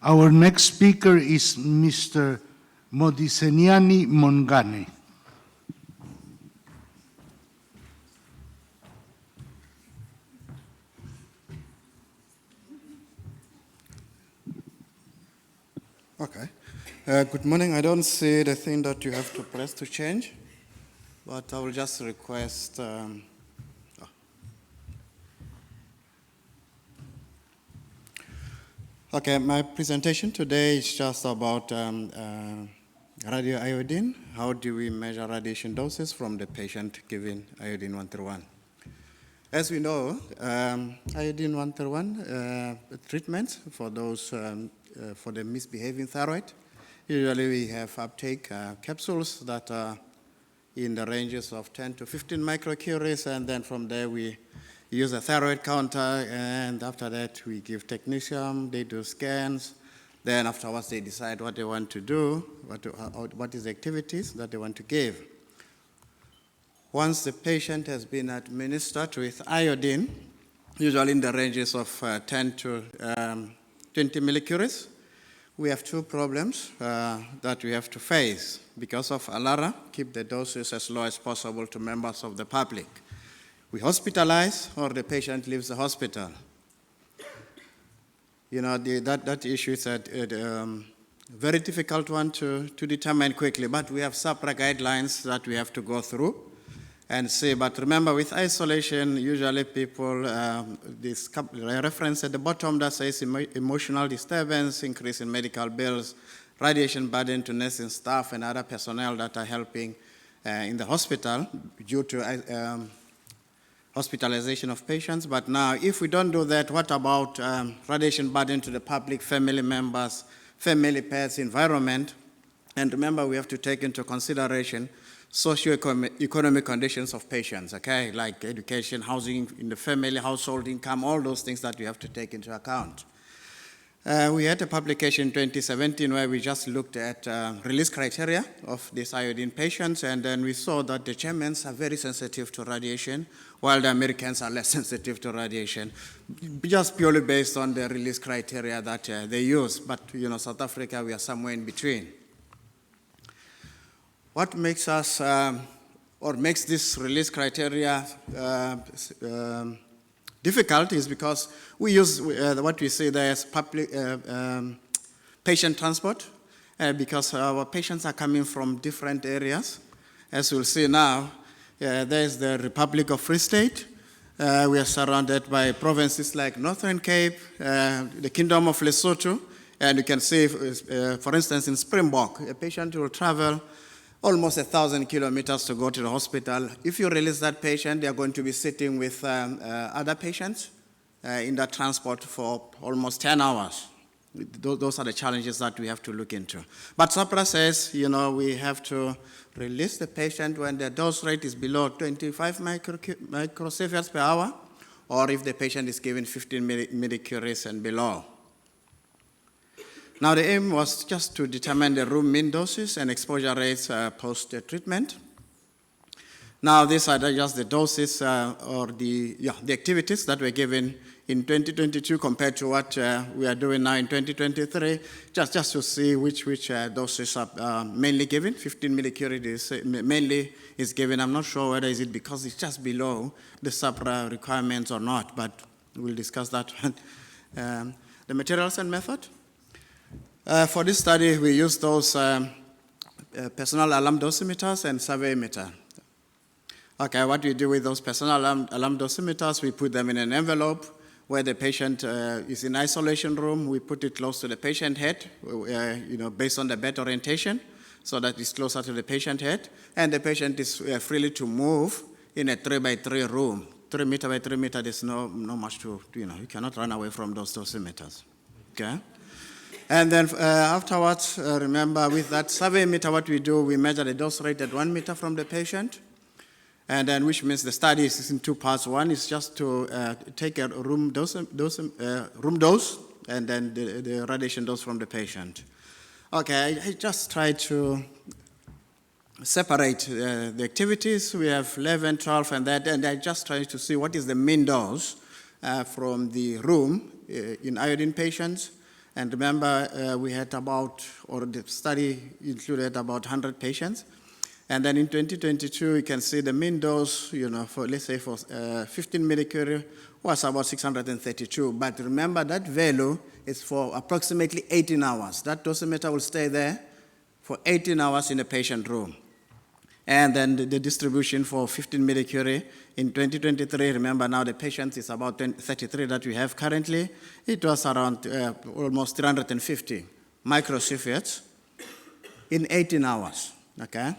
Our next speaker is Mr. Modisenyane Mongane. Okay. Good morning. I don't see the thing that you have to press to change, but I will just request. Okay, my presentation today is just about radioiodine. How do we measure radiation doses from the patient given iodine 131? As we know, iodine 131 treatments for those for the misbehaving thyroid. Usually we have uptake capsules that are in the ranges of 10 to 15 microcuries, and then from there we use a thyroid counter, and after that we give technetium, they do scans, then afterwards they decide what they want to do, what is the activities that they want to give. Once the patient has been administered with iodine, usually in the ranges of 10 to 20 millicuries, we have two problems that we have to face. Because of ALARA, keep the doses as low as possible to members of the public. We hospitalize, or the patient leaves the hospital. You know, that issue is a very difficult one to determine quickly, but we have SAPRA guidelines that we have to go through and see. But remember, with isolation, usually people, this reference at the bottom that says emotional disturbance, increase in medical bills, radiation burden to nursing staff and other personnel that are helping in the hospital due to hospitalization of patients. But now, if we don't do that, what about radiation burden to the public, family members, family pets, environment? And remember, we have to take into consideration socio-economic conditions of patients, okay, like education, housing in the family, household income, all those things that we have to take into account. We had a publication in 2017 where we just looked at release criteria of these iodine patients, and then we saw that the Germans are very sensitive to radiation, while the Americans are less sensitive to radiation, just purely based on the release criteria that they use. But, you know, South Africa, we are somewhere in between. What makes us, or makes this release criteria difficult is because we use what we say there as public patient transport, because our patients are coming from different areas. As we'll see now, there's the Republic of Free State. We are surrounded by provinces like Northern Cape, the Kingdom of Lesotho, and you can see, for instance, in Springbok, a patient will travel almost 1,000 kilometers to go to the hospital. If you release that patient, they are going to be sitting with other patients in that transport for almost 10 hours. Those are the challenges that we have to look into. But SAPRA says, you know, we have to release the patient when the dose rate is below 25 microsieverts per hour, or if the patient is given 15 millicuries and below. Now, the aim was just to determine the room mean doses and exposure rates post-treatment. Now, these are just the doses or the activities that were given in 2022 compared to what we are doing now in 2023, just to see which doses are mainly given. 15 millicurie mainly is given. I'm not sure whether is it because it's just below the SAPRA requirements or not, but we'll discuss that one. The materials and method. For this study, we used those personal alarm dosimeters and survey meter. Okay, what we do with those personal alarm dosimeters, we put them in an envelope where the patient is in isolation room. We put it close to the patient head, you know, based on the bed orientation, so that it's closer to the patient head. And the patient is freely to move in a 3x3 room. 3 meter by 3 meter, there's no much to, you know, you cannot run away from those dosimeters, okay? And then afterwards, remember, with that survey meter, what we do, we measure the dose rate at 1 meter from the patient, and then which means the study is in two parts. One is just to take a room dose, and then the radiation dose from the patient. Okay, I just try to separate the activities. We have 11, 12, and that, and I just try to see what is the mean dose from the room in iodine patients, And remember, we had the study included about 100 patients. And then in 2022, you can see the mean dose, for 15 millicurie was about 632. But remember, that value is for approximately 18 hours. That dosimeter will stay there for 18 hours in the patient room. And then the distribution for 15 millicurie in 2023, remember now the patient is about 33 that we have currently. It was around almost 350 microsieverts in 18 hours, okay?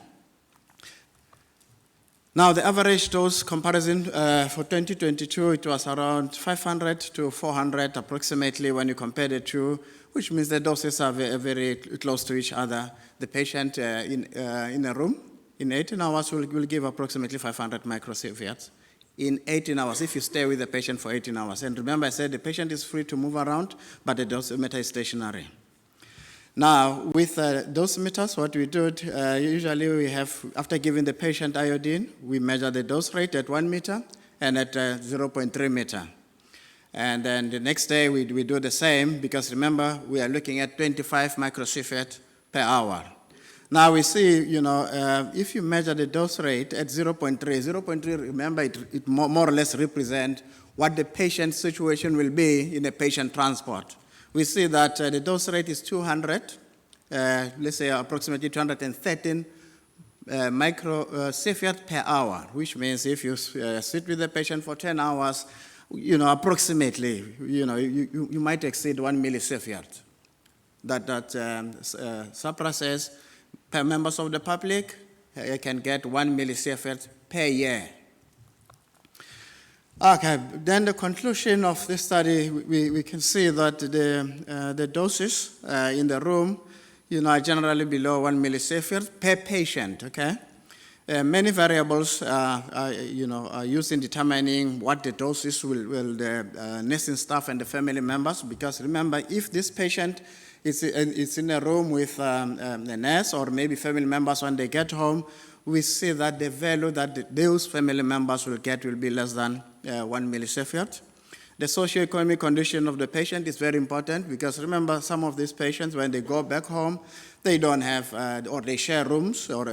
Now, the average dose comparison for 2022, it was around 500 to 400 approximately when you compare the two, which means the doses are very, very close to each other. The patient in a room in 18 hours will give approximately 500 microsieverts in 18 hours if you stay with the patient for 18 hours. And remember, I said the patient is free to move around, but the dosimeter is stationary. Now, with dosimeters, what we do, usually we have, after giving the patient iodine, we measure the dose rate at 1 meter and at 0.3 meter. And then the next day we do the same, because remember, we are looking at 25 microsievert per hour. Now we see, if you measure the dose rate at 0.3, remember it more or less represents what the patient's situation will be in a patient transport. We see that the dose rate is 200, let's say approximately 213 microsievert per hour, which means if you sit with the patient for 10 hours, approximately, you might exceed 1 millisievert. That SAPRA says per members of the public, you can get 1 millisievert per year. Okay, then the conclusion of this study, we can see that the doses in the room, are generally below 1 millisievert per patient, okay? Many variables are used in determining what the doses will the nursing staff and the family members, because remember, if this patient is in a room with a nurse or maybe family members when they get home, we see that the value that those family members will get will be less than 1 millisievert. The socioeconomic condition of the patient is very important, because remember, some of these patients, when they go back home, they don't have, or they share rooms or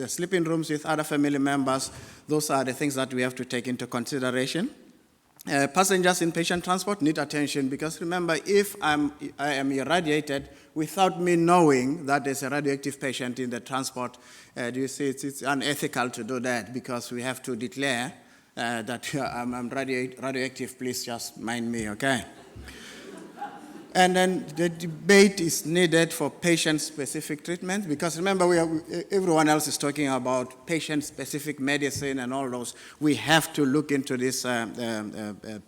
sleeping rooms with other family members. Those are the things that we have to take into consideration. Passengers in patient transport need attention, because remember, if I am irradiated without me knowing that there's a radioactive patient in the transport, do you see it's unethical to do that, because we have to declare that I'm radioactive, please just mind me, okay? And then the debate is needed for patient-specific treatment, because remember, everyone else is talking about patient-specific medicine and all those. We have to look into these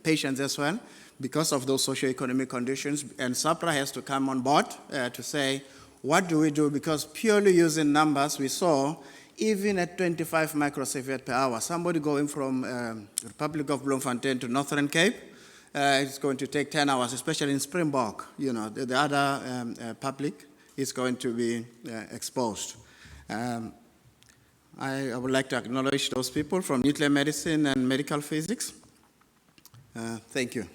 patients as well, because of those socioeconomic conditions, and SAPRA has to come on board to say, what do we do? Because purely using numbers, we saw even at 25 microsievert per hour, somebody going from Republic of Bloemfontein to Northern Cape, it's going to take 10 hours, especially in Springbok. The other public is going to be exposed. I would like to acknowledge those people from nuclear medicine and medical physics. Thank you.